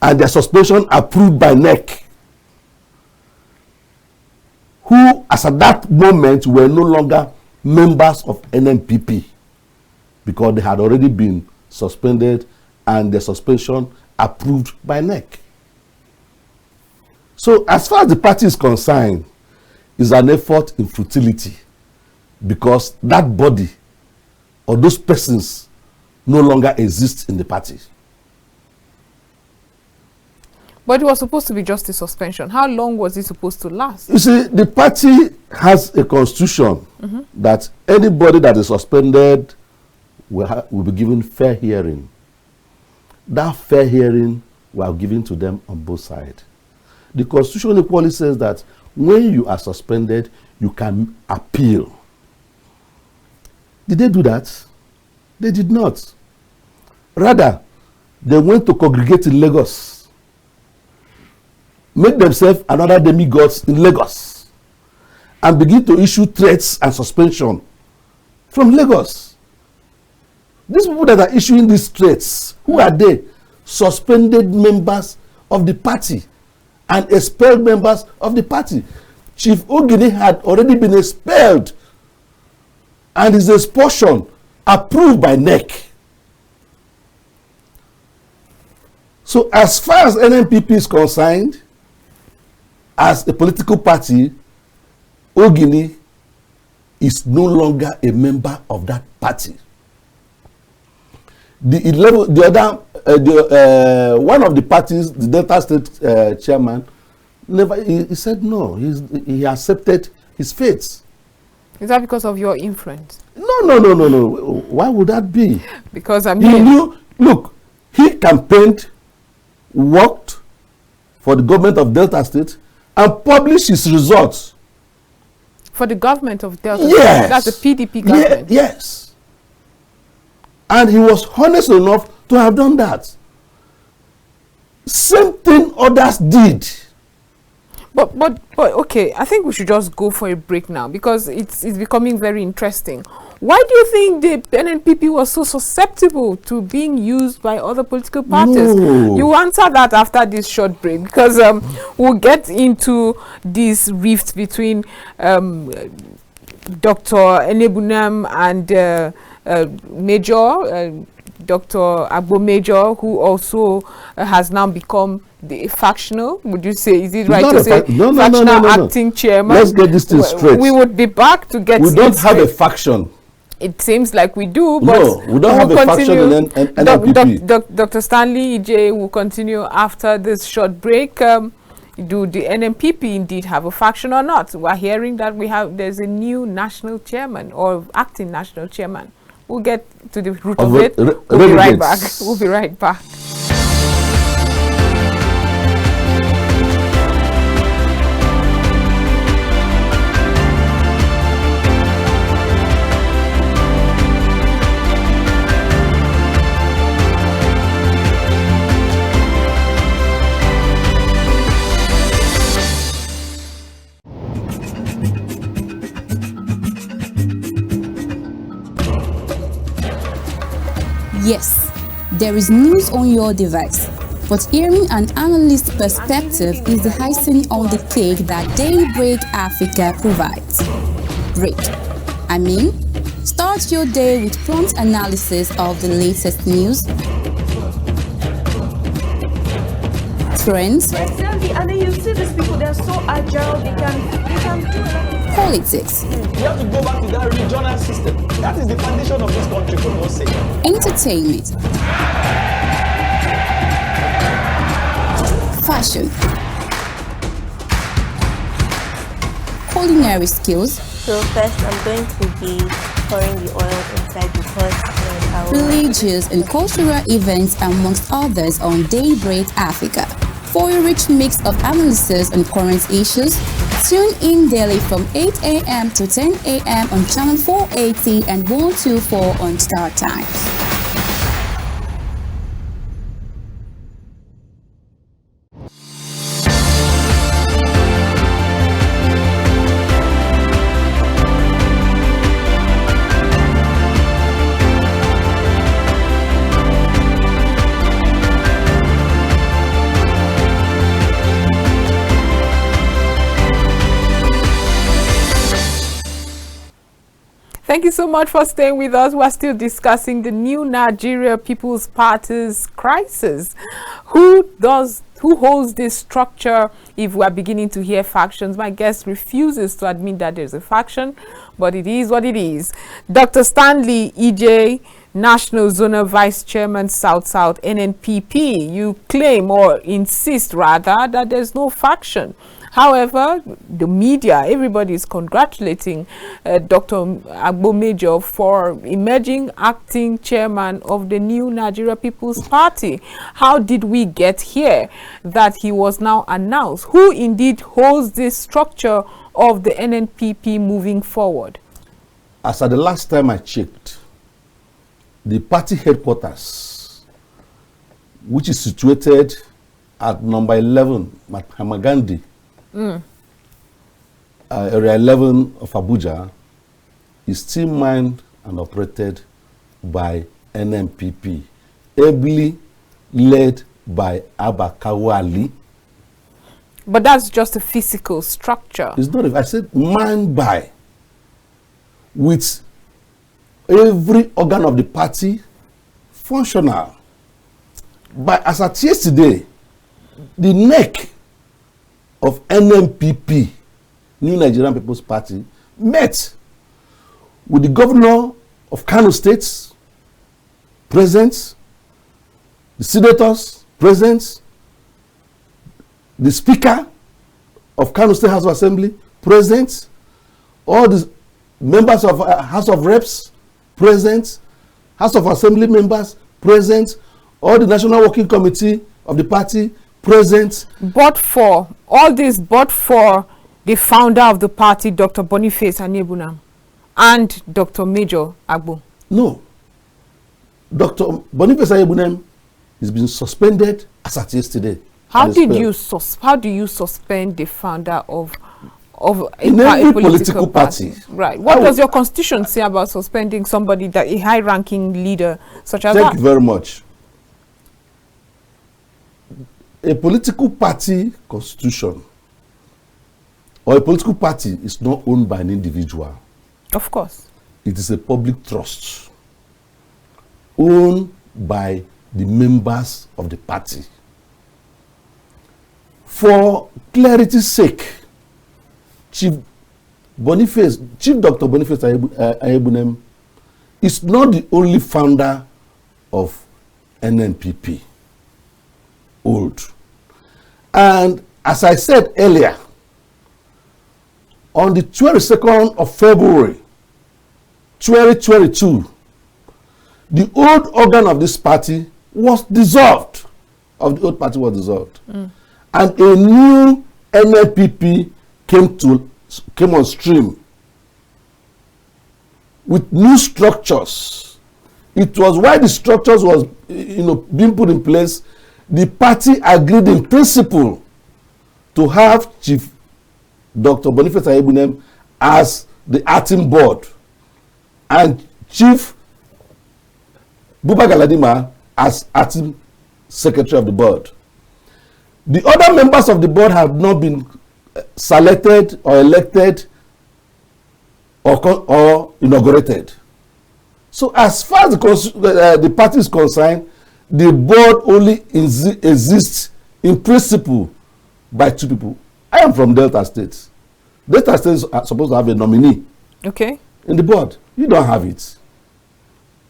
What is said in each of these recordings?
and their suspension approved by NEC, who as at that moment were no longer members of Nnpp because they had already been suspended and their suspension approved by NEC. So as far as the party is concerned, it's an effort in futility because that body or those persons no longer exist in the party. But it was supposed to be just a suspension. How long was it supposed to last? You see, the party has a constitution that anybody that is suspended will be given fair hearing. That fair hearing were given to them on both sides. The constitution equally says that when you are suspended, you can appeal. Did they do that? They did not. Rather, they went to congregate in Lagos, make themselves another demigods in Lagos, and begin to issue threats and suspension from Lagos. These people that are issuing these threats, who are they? Suspended members of the party and expelled members of the party. Chief Ogini had already been expelled and his expulsion approved by NEC. So as far as Nnpp is concerned, as a political party, Ogini is no longer a member of that party. One of the parties, the Delta State chairman, he said no. He accepted his fate. Is that because of your influence? No. Why would that be? Because he knew. Look, he campaigned, worked for the government of Delta State, and published his results. For the government of Delta Yes. State? That's the PDP government? Yes. And he was honest enough to have done that. Same thing others did. But okay, I think we should just go for a break now because it's becoming very interesting. Why do you think the Nnpp was so susceptible to being used by other political parties? No. You answer that after this short break because we'll get into this rift between Dr. Nnpp and Major Dr. Agbo Major, who also has now become the factional. Would you say, is it right to say factional acting chairman? Let's get this thing straight. We would be back to get. We don't have a faction. It seems like we do, but no, we don't have a faction in Nnpp. Dr. Stanley EJ will continue after this short break. Do the Nnpp indeed have a faction or not? We're hearing that there's a new national chairman or acting national chairman. We'll get to the root of it. We'll be right back. We'll be right back. Yes, there is news on your device, but hearing an analyst's perspective is the icing on the cake that Daybreak Africa provides. Start your day with prompt analysis of the latest news, trends, and then you see these people, they're so agile, they can do it. Politics. We have to go back to that regional system. That is the foundation of this country, for God's sake. Entertainment. Fashion. Culinary skills. So first I'm going to be pouring the oil inside the pot. Religious and cultural events amongst others on Daybreak Africa. For a rich mix of analysis and current issues, tune in daily from 8 a.m. to 10 a.m. on channel 480 and 124 on Startimes. Thank you so much for staying with us. We're still discussing the new Nigeria People's Party's crisis. Who holds this structure? If we're beginning to hear factions, my guest refuses to admit that there's a faction, but it is what it is. Dr. Stanley EJ, National Zonal Vice Chairman, South Nnpp, you claim or insist rather that there's no faction. However, the media, everybody is congratulating Dr. Agbo Major for emerging acting chairman of the new Nigeria People's Party. How did we get here that he was now announced? Who indeed holds this structure of the Nnpp moving forward? As at the last time I checked, the party headquarters, which is situated at number 11, Mahatma Gandhi, area 11 of Abuja, is still manned and operated by Nnpp, ably led by Abba Kawali. But that's just a physical structure. It's not, I said manned by, with every organ of the party functional. But as at yesterday, the neck of Nnpp, New Nigerian People's Party, met with the governor of Kano State present, the senators present, the speaker of Kano State House of Assembly present, all the members of House of Reps present, House of Assembly members present, all the National Working Committee of the party present. But for the founder of the party, Dr. Boniface Anyebunam, and Dr. Major Agbo. No. Dr. Boniface Anyebunam has been suspended as at yesterday. How do you suspend the founder of in every political party? Right. What does your constitution say about suspending somebody, that a high-ranking leader such as that? Thank you very much. A political party constitution or a political party is not owned by an individual. Of course. It is a public trust owned by the members of the party. For clarity's sake, Chief Dr. Boniface Anyebunam is not the only founder of Nnpp. Old. And as I said earlier, on the 22nd of February 2022, the old organ of this party was dissolved. And a new Nnpp came on stream with new structures. It was while the structures was being put in place, the party agreed in principle to have Chief Dr. Boniface Anyebunam as the acting board and Chief Buba Galadima as acting secretary of the board. The other members of the board have not been selected or elected or inaugurated. So as far as the party is concerned, the board only exists in principle by two people. I am from Delta State. Delta State is supposed to have a nominee in the board. You don't have it.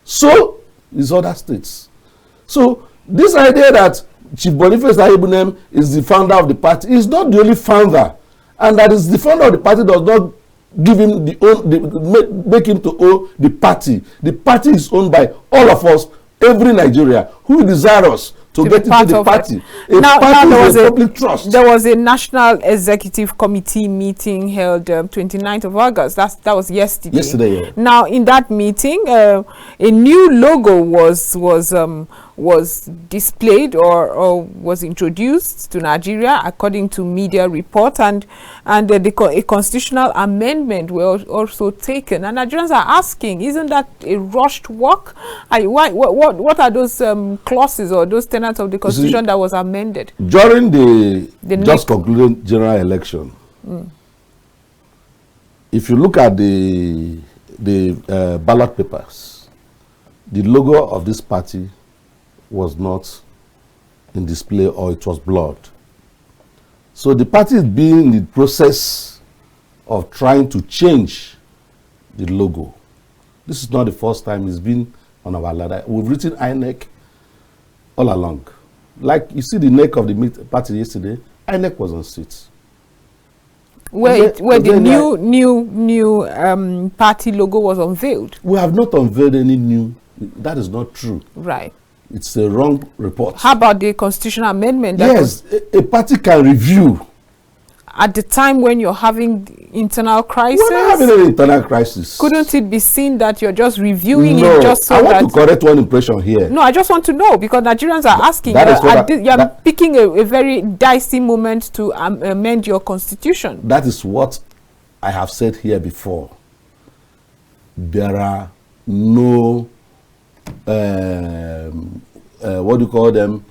So is other states. So this idea that Chief Boniface Anyebunam is the founder of the party is not the only founder, and that is the founder of the party does not give him make him to own the party. The party is owned by all of us, every Nigeria who desires to get into the party. Public trust. There was a National Executive Committee meeting held 29th of August. That was yesterday. Yeah. Now, in that meeting, a new logo was displayed or was introduced to Nigeria, according to media report, and a constitutional amendment were also taken. And Nigerians are asking, isn't that a rushed work? What are those clauses or those tenets of the constitution that was amended? During the just concluded general election, if you look at the the ballot papers, the logo of this party was not in display, or it was blurred. So the party is being in the process of trying to change the logo. This is not the first time it's been on our ladder. We've written INEC all along. Like you see the neck of the party yesterday, INEC was on seats. Where the new party logo was unveiled. We have not unveiled any new. That is not true. Right. It's a wrong report. How about the constitutional amendment? That yes, a party can review. At the time when you're having internal crisis? We're not having an internal crisis. Couldn't it be seen that you're just reviewing no, it just so I that... want to correct one impression here. No, I just want to know, because Nigerians are asking. You're picking a very dicey moment to amend your constitution. That is what I have said here before. There are no... what do you call them?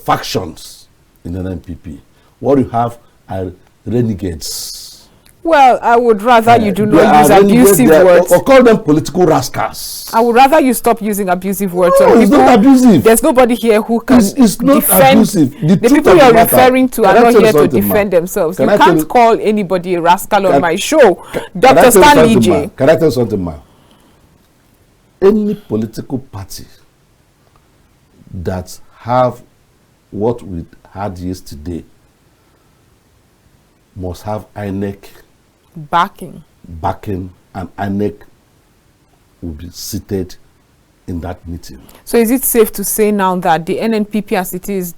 Factions in the Nnpp. What you have are renegades. Well, I would rather you do not use abusive words. Or call them political rascals. I would rather you stop using abusive words. No, it's not abusive. There's nobody here who can it's not defend. Abusive. The people you're referring to are not here to defend themselves. You can't call anybody a rascal on my show. Dr. Stanley J. Can I tell you something, ma? Any political party that have what we had yesterday must have INEC backing, and INEC will be seated in that meeting. So is it safe to say now that the NNPP as it is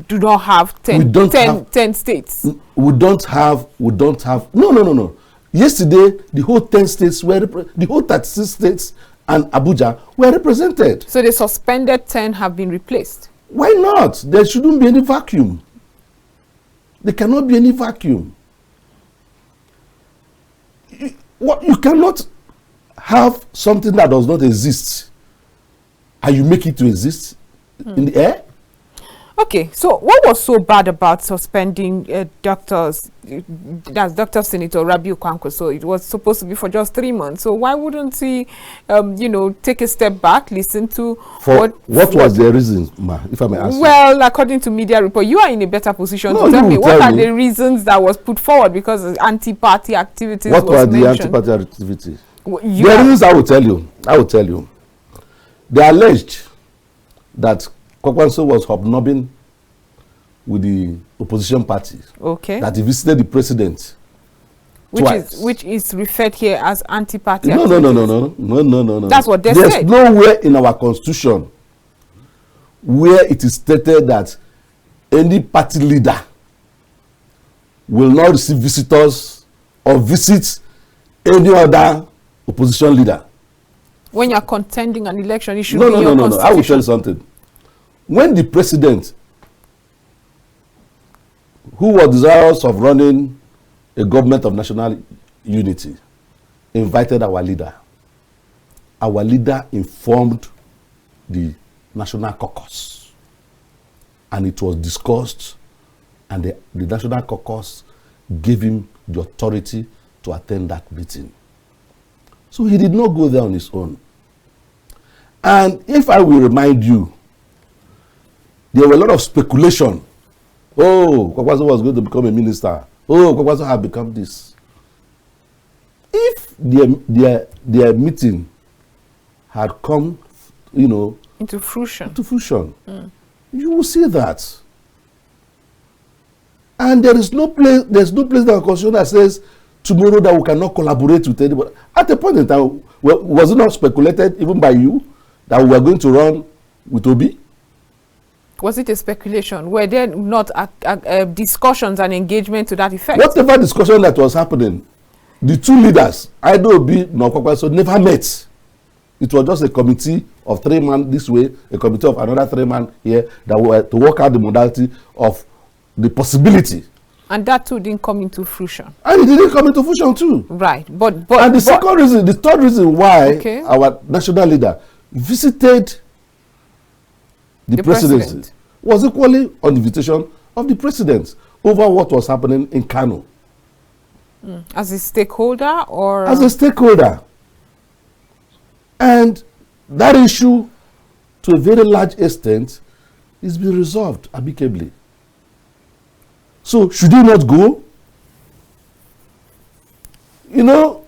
do not have 10 states? We don't have, no. Yesterday, the whole 10 states were, the whole 36 states and Abuja were represented. So the suspended 10 have been replaced? Why not? There shouldn't be any vacuum. There cannot be any vacuum. You cannot have something that does not exist and you make it to exist in the air. Okay, so what was so bad about suspending doctors? That's Dr. Senator Rabiu Kwankwo. So it was supposed to be for just 3 months. So why wouldn't he, take a step back, listen to what was the reason, ma, if I may ask? Well, according to media report, you are in a better position to tell me what are the reasons that was put forward, because anti-party activities. What were the anti-party activities? The reasons I will tell you. They alleged that Kwakwanso was hobnobbing with the opposition party. Okay. That he visited the president twice. Which is referred here as anti-party. No. That's what they said. There's nowhere in our constitution where it is stated that any party leader will not receive visitors or visit any other opposition leader. When you're contending an election, it should be your constitution. I will tell you something. When the president, who was desirous of running a government of national unity, invited our leader informed the national caucus, and it was discussed, and the national caucus gave him the authority to attend that meeting. So he did not go there on his own. And if I will remind you, there were a lot of speculation. Oh, Kwakwanso was going to become a minister. Oh, Kwakwanso had become this. If their meeting had come, into fruition, you will see that. And there's no place in the constitution that says tomorrow that we cannot collaborate with anybody. At a point in time, was it not speculated even by you that we were going to run with Obi? Was it a speculation? Were there not discussions and engagement to that effect? Whatever discussion that was happening, the two leaders, either Obi nor Kwakwanso, never met. It was just a committee of 3 men this way, a committee of another 3 men here, that were to work out the modality of the possibility. And that too didn't come into fruition. And it didn't come into fruition too. Right. But and the third reason why our national leader visited the presidency was equally on the invitation of the president over what was happening in Kano. As a stakeholder or? As a stakeholder. And that issue, to a very large extent, is being resolved amicably. So, should he not go? You know,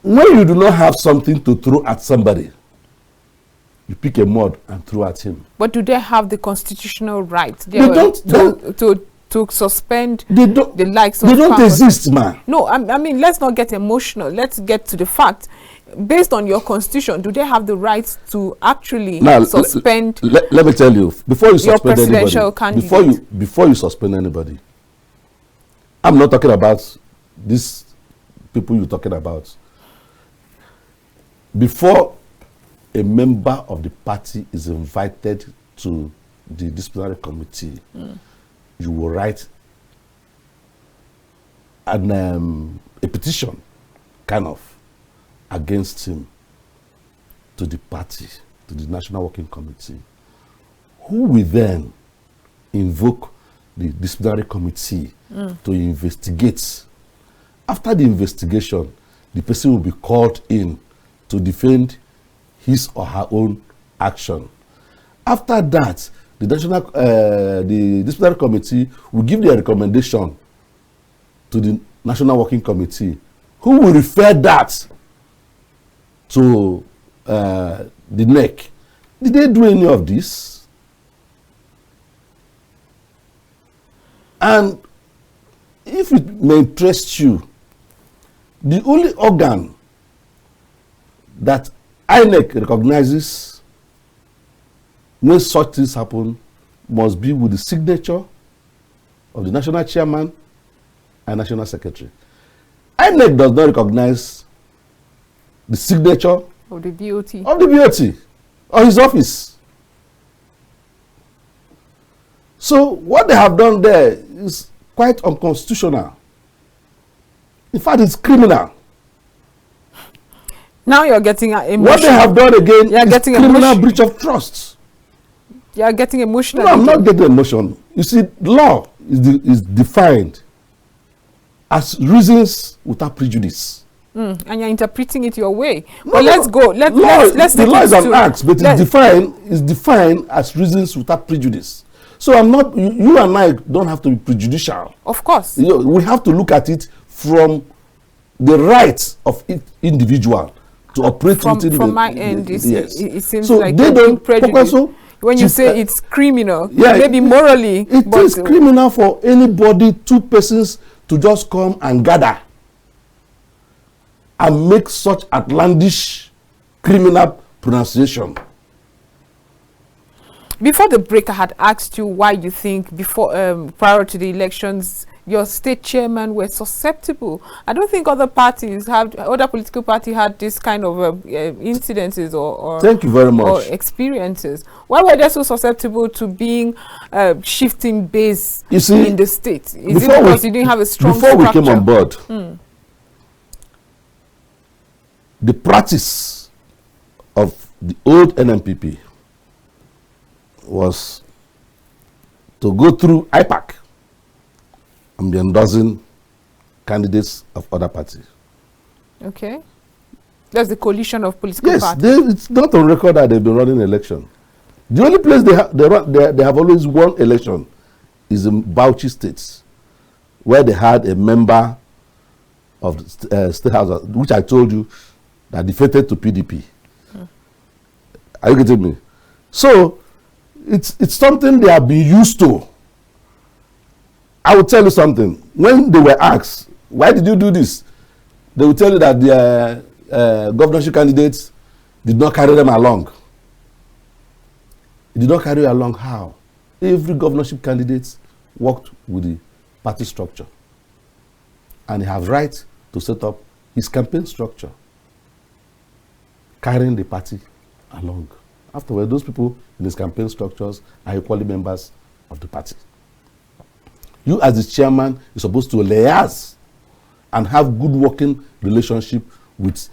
when you do not have something to throw at somebody, you pick a mud and throw at him. But do they have the constitutional right to suspend the likes of They don't exist, man. No, I mean, let's not get emotional. Let's get to the fact. Based on your constitution, do they have the right to actually suspend? Let me tell you, before you suspend presidential anybody, before you suspend anybody, I'm not talking about these people you're talking about. Before a member of the party is invited to the disciplinary committee, you will write a petition, kind of, against him to the party, to the National Working Committee, who will then invoke the disciplinary committee to investigate. After the investigation, the person will be called in to defend his or her own action. After that, the disciplinary committee will give their recommendation to the National Working Committee, who will refer that to the NEC. Did they do any of this? And if it may interest you, the only organ that INEC recognizes when such things happen must be with the signature of the national chairman and national secretary. INEC does not recognize the signature of the BOT or his office. So what they have done there is quite unconstitutional. In fact, it's criminal. Now you're getting emotional. What they have done again is criminal breach of trust. You are getting emotional. No, I'm not getting emotional. You see, law is defined as reasons without prejudice. And you're interpreting it your way. No, but let's go. Let's the law is an act, but it's defined as reasons without prejudice. So I'm not. You and I don't have to be prejudicial. Of course. You know, we have to look at it from the rights of individual to operate within from my end. Yes. It seems so like they don't prejudice. When you say it's criminal, yeah, maybe morally, it is criminal for anybody, two persons, to just come and gather and make such outlandish criminal pronunciation. Before the break, I had asked you why you think prior to the elections, your state chairman were susceptible. I don't think other political parties had this kind of incidences or thank you very much, or experiences. Why were they so susceptible to being shifting base in the state? Is it because you didn't have a strong structure? Before we came on board, the practice of the old Nnpp was to go through IPAC and be endorsing candidates of other parties. Okay. That's the coalition of political parties. Yes, it's not on record that they've been running election. The only place they have always won election is in Bauchi State, where they had a member of the State House, which I told you, that defected to PDP. Are you getting me? So, it's something they have been used to. I will tell you something. When they were asked, why did you do this? They will tell you that the governorship candidates did not carry them along. Did not carry along how? Every governorship candidate worked with the party structure. And he has right to set up his campaign structure, carrying the party along. Afterwards, those people in his campaign structures are equally members of the party. You as the chairman is supposed to liaise and have good working relationship with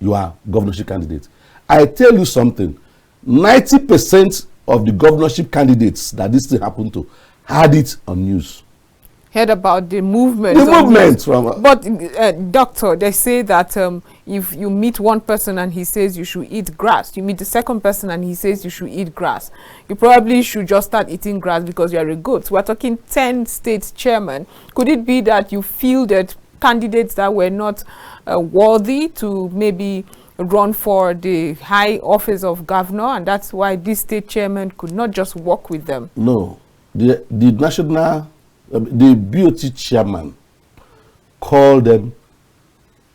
your governorship candidate. I tell you something, 90% of the governorship candidates that this thing happened to had it on news. heard about the movement. The movement from. But doctor, they say that if you meet one person and he says you should eat grass, you meet the second person and he says you should eat grass, you probably should just start eating grass because you are a goat. We're talking 10 state chairmen. Could it be that you feel that candidates that were not worthy to maybe run for the high office of governor, and that's why this state chairman could not just work with them? No, the national, the BOT chairman called them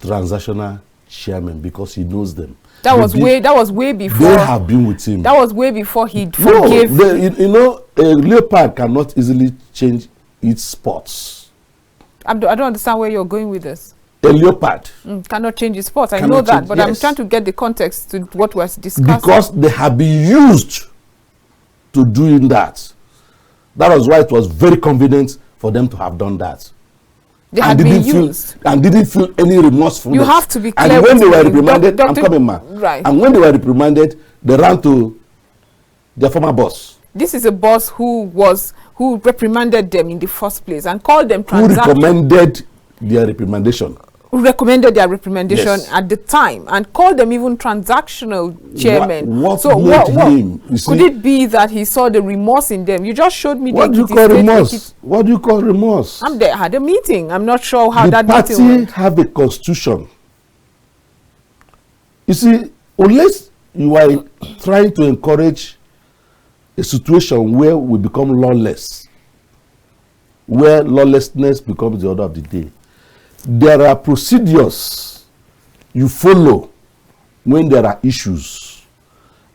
transactional chairman because he knows them. That was way before. They have been with him. That was way before he forgave. No, you know, a leopard cannot easily change its spots. I don't understand where you're going with this. A leopard cannot change its spots. I know that, but yes. I'm trying to get the context to what was discussed. Because they have been used to doing that. That was why it was very convenient for them to have done that. They had been used. And didn't feel any remorsefulness. You have to be clear. And when they were reprimanded, I'm coming, man. Right. And when they were reprimanded, they ran to their former boss. This is a boss who reprimanded them in the first place and called them transactional. Who recommended their reprimandation. Who recommended their reprimandation yes. at the time and called them even transactional chairmen. What could it be that he saw the remorse in them? You just showed me. What do you call remorse? What do you call remorse? They had a meeting. I'm not sure how that meeting went. The party have a constitution. You see, unless you are trying to encourage a situation where we become lawless, where lawlessness becomes the order of the day, there are procedures you follow when there are issues.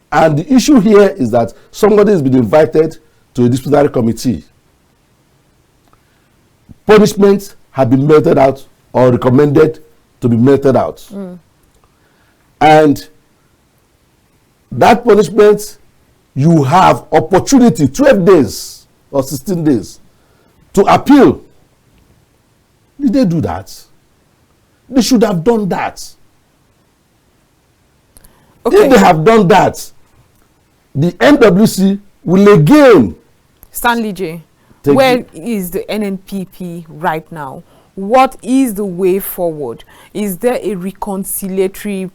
And the issue here is that somebody has been invited to a disciplinary committee. Punishments have been meted out or recommended to be meted out. And that punishment, you have opportunity, 12 days or 16 days, to appeal. Did they do that? They should have done that. Okay. If they have done that, the NWC will again. Stanley J, where is the Nnpp right now? What is the way forward? Is there a reconciliatory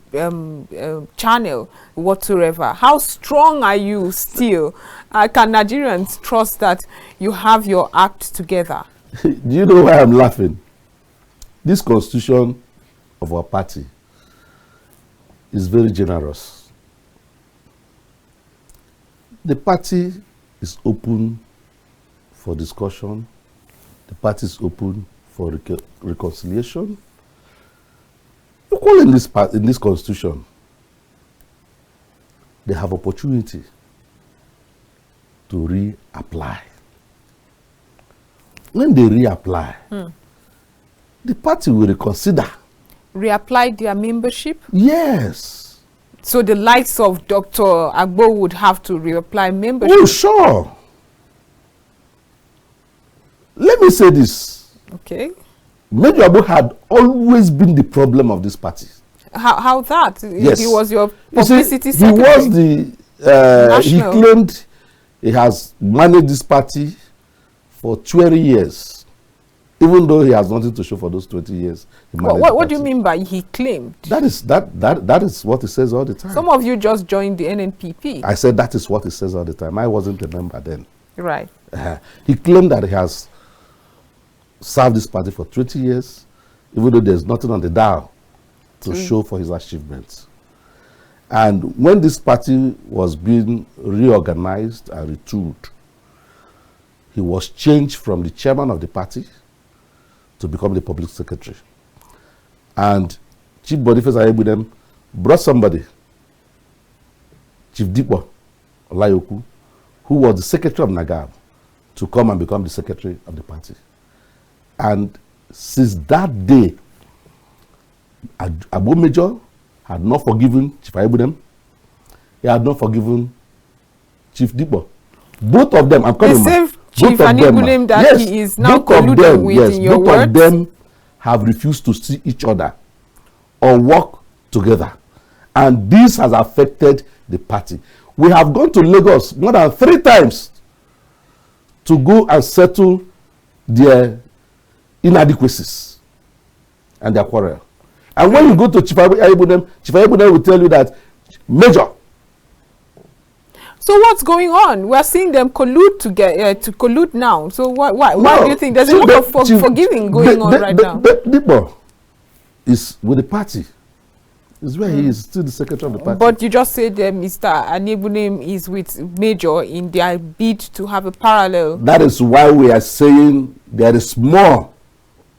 channel whatsoever? How strong are you still? Can Nigerians trust that you have your act together? Do you know why I'm laughing? This constitution of our party is very generous. The party is open for discussion. The party is open for reconciliation. Equal in this constitution, they have opportunity to reapply. When they reapply, the party will reconsider. Reapply their membership? Yes. So the likes of Dr. Agbo would have to reapply membership? Oh, sure. Let me say this. Okay. Major Agbo had always been the problem of this party. How that? Yes. He was your publicity secretary. He was the, he claimed he has managed this party for 20 years. Even though he has nothing to show for those 20 years. What do you mean by he claimed? That is what he says all the time. Some of you just joined the Nnpp. I said that is what he says all the time. I wasn't a member then. Right. He claimed that he has served this party for 20 years, even though there's nothing on the dial to show for his achievements. And when this party was being reorganized and retooled, he was changed from the chairman of the party to become the public secretary. And Chief Boniface Ayebudem brought somebody, Chief Dipo Olayoku, who was the secretary of NAGAB, to come and become the secretary of the party. And since that day, Agbo Major had not forgiven Chief Ayebudem. He had not forgiven Chief Dipo. Both of them, I'm coming back. Chief Anigulim that yes, he is now colluding with in your words. Both of them have refused to see each other or work together. And this has affected the party. We have gone to Lagos more than 3 times to go and settle their inadequacies and their quarrel. And when you go to Chief Ayebudem will tell you that, Major. So what's going on? We're seeing them collude to collude now. So why do you think there's a lot of forgiving going on right now? Debo is with the party. Is where he is still the secretary of the party. But you just said Mr. Nnpp is with Major in their bid to have a parallel. That is why we are saying there is more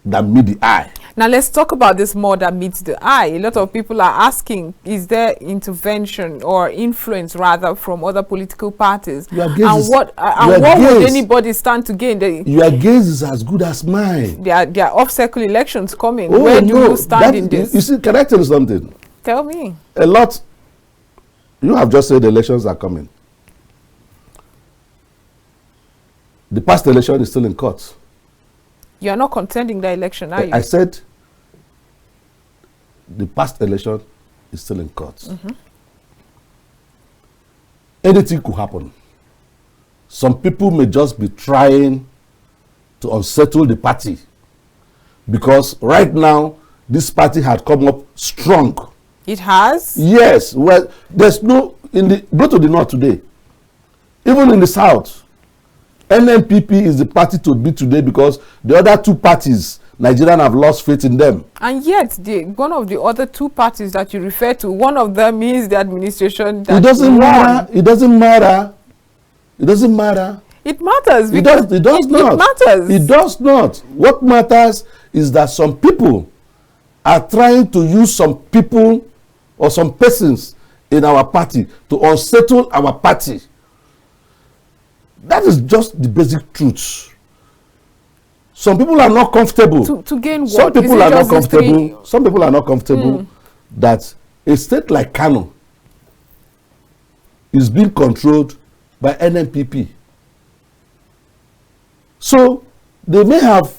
than meet the eye. Now let's talk about this more than meets the eye. A lot of people are asking, is there intervention or influence rather from other political parties? And what would anybody stand to gain? Your gaze is as good as mine. There are off-cycle elections coming. Oh, Where do you stand in this? You see, can I tell you something? Tell me. A lot. You have just said the elections are coming. The past election is still in court. You are not contending the election, are you? I said the past election is still in court. Anything could happen. Some people may just be trying to unsettle the party because right now this party had come up strong. It has? Yes. Well, there's no go to the north today. Even in the south, Nnpp is the party to beat today because the other two parties, Nigerians have lost faith in them. And yet, one of the other two parties that you refer to, one of them is the administration that it doesn't matter. It doesn't matter. It doesn't matter. It matters. It does not. It matters. It does not. What matters is that some people are trying to use some people or some persons in our party to unsettle our party. That is just the basic truth. Some people are not comfortable. To gain what? Some people are not comfortable. Some people are not comfortable that a state like Kano is being controlled by Nnpp. So they may have,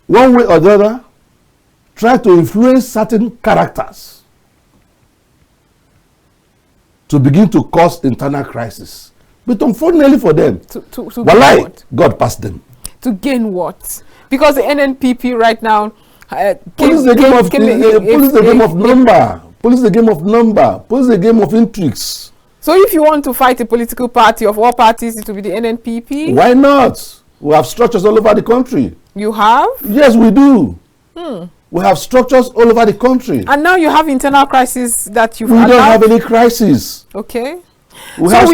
one way or the other, tried to influence certain characters to begin to cause internal crisis. But unfortunately for them, God passed them. To gain what? Because the Nnpp right now police the game of number. Police the game of number. Police the game of intrigues. So if you want to fight a political party of all parties, it will be the Nnpp? Why not? We have structures all over the country. You have? Yes, we do. We have structures all over the country. And now you have internal crisis that you've We don't have any crisis. Okay. Now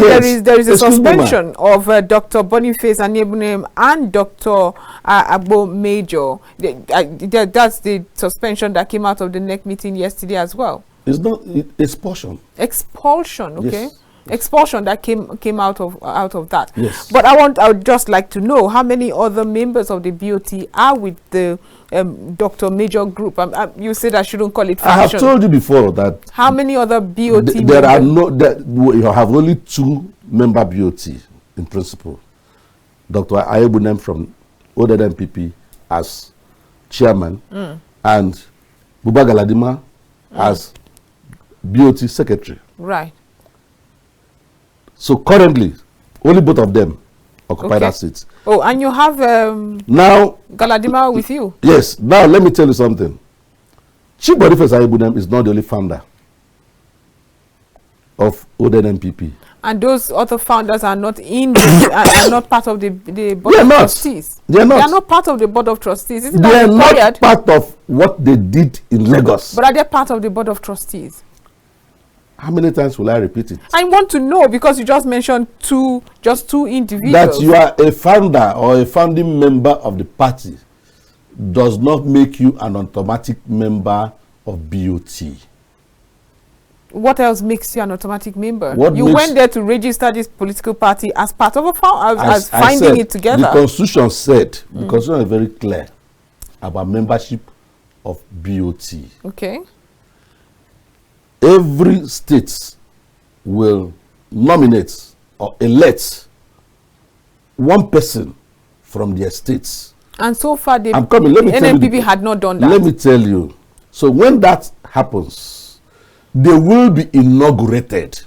there is a suspension of Dr. Boniface Nnpp and Dr. Agbo Major. That's the suspension that came out of the NEC meeting yesterday as well. It's not expulsion. Expulsion, okay. Yes. Expulsion that came out of that. Yes. But I would just like to know how many other members of the BOT are with the Dr. Major group. You said I shouldn't call it faction. I have told you before that. How many other BOT there are you have only 2 member BOT in principle. Dr. Ayebudem from Nnpp as chairman and Buba Galadima as BOT secretary. Right. So currently, only both of them occupy that seat. Oh, and you have now Galadima with you? Yes. Now let me tell you something. Chief Boniface Ayebudem is not the only founder of Nnpp. And those other founders are not are not part of the board of trustees. They are not. They are not part of the board of trustees. Isn't they that are required? Not part of what they did in Lagos. But are they part of the board of trustees? How many times will I repeat it? I want to know because you just mentioned just two individuals. That you are a founder or a founding member of the party does not make you an automatic member of BOT. What else makes you an automatic member? What you went there to register this political party as part of as finding it together. The Constitution said, the Constitution is very clear about membership of BOT. Okay. Every state will nominate or elect one person from their states. And so far, the Nnpp had not done that. Let me tell you. So when that happens, they will be inaugurated.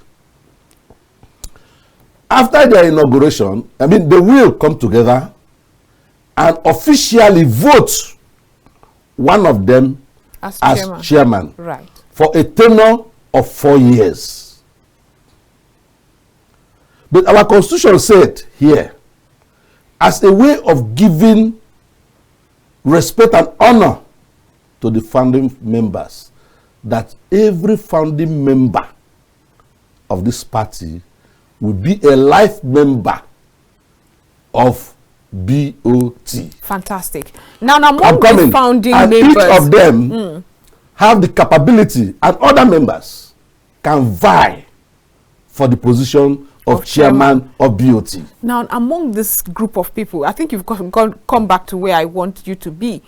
After their inauguration, they will come together and officially vote one of them as chairman right, for a tenure of 4 years. But our constitution said here, as a way of giving respect and honor to the founding members, that every founding member of this party will be a life member of BOT. Fantastic. Now, among the founding and members, each of them have the capability, and other members can vie for the position of chairman of BOT. Now, among this group of people, I think you've come back to where I want you to be.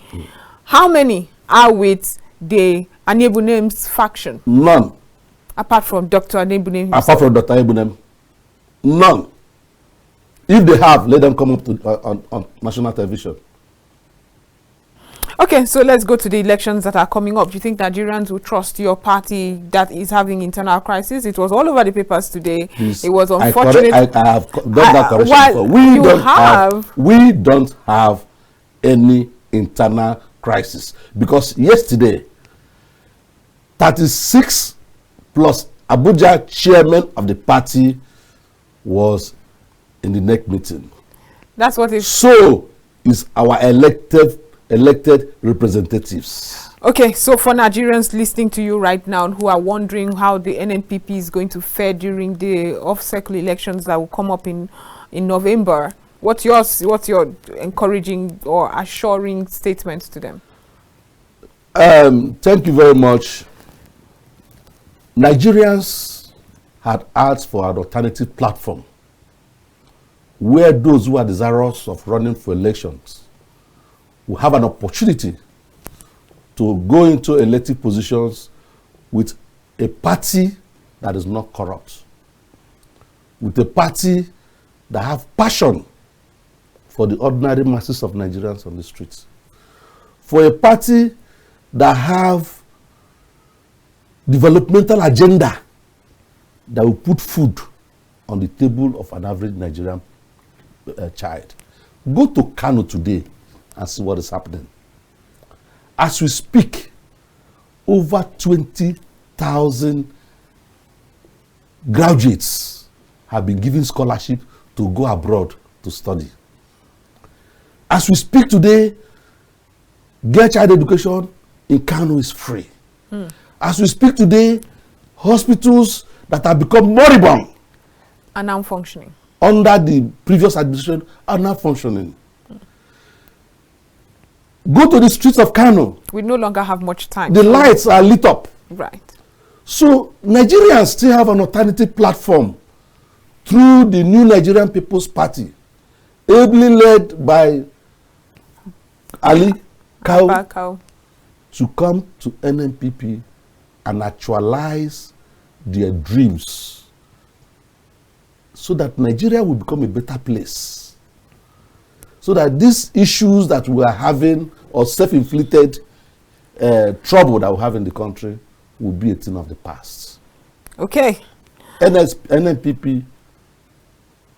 How many are with the Nnpp's faction? None. Apart from Dr. Nnpp. Apart from Dr. Nnpp. None. If they have, let them come up to, on national television. Okay, so let's go to the elections that are coming up. Do you think Nigerians will trust your party that is having internal crisis? It was all over the papers today. Please, it was unfortunate. I have done that correction before. We don't have any internal crisis, because yesterday 36 plus Abuja chairman of the party was in the next meeting. That's what is. So is our elected representatives. Okay, so for Nigerians listening to you right now who are wondering how the Nnpp is going to fare during the off-cycle elections that will come up in November, what's your encouraging or assuring statements to them? Thank you very much. Nigerians had asked for an alternative platform where those who are desirous of running for elections will have an opportunity to go into elective positions with a party that is not corrupt, with a party that have passion for the ordinary masses of Nigerians on the streets, for a party that have developmental agenda that will put food on the table of an average Nigerian child. Go to Kano today and see what is happening. As we speak, over 20,000 graduates have been given scholarship to go abroad to study. As we speak today, girl child education in Kano is free. As we speak today, hospitals that have become moribund are now functioning. Under the previous administration are now functioning. Go to the streets of Kano. We no longer have much time. The lights are lit up. Right. So Nigerians still have an alternative platform through the New Nigerian People's Party, ably led by Ali Kau, to come to Nnpp and actualize their dreams so that Nigeria will become a better place. So that these issues that we are having, or self-inflicted trouble that we have in the country, will be a thing of the past. Okay. Nnpp,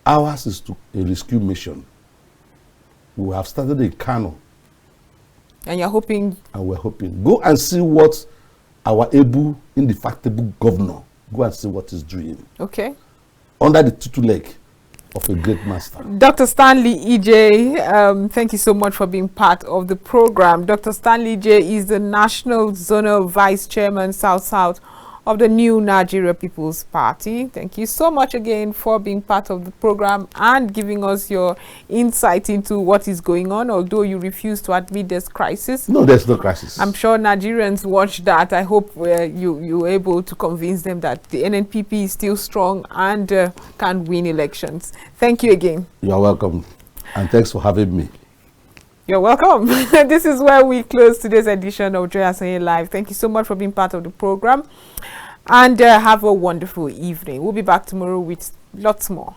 ours is a rescue mission. We have started in Kano. And you're hoping? And we're hoping. Go and see what our able, indefatigable governor, go and see what he's doing. Okay. Under the tutelage of a great master. Dr. Stanley EJ, thank you so much for being part of the program. Dr. Stanley EJ is the National Zonal Vice Chairman, South-South of the New Nigeria People's Party. Thank you so much again for being part of the program and giving us your insight into what is going on, although you refuse to admit there's crisis. No, there's no crisis. I'm sure Nigerians watch that. I hope you were able to convince them that the Nnpp is still strong and can win elections. Thank you again. You're welcome. And thanks for having me. You're welcome. This is where we close today's edition of Joy Asonye Live. Thank you so much for being part of the program. And have a wonderful evening. We'll be back tomorrow with lots more.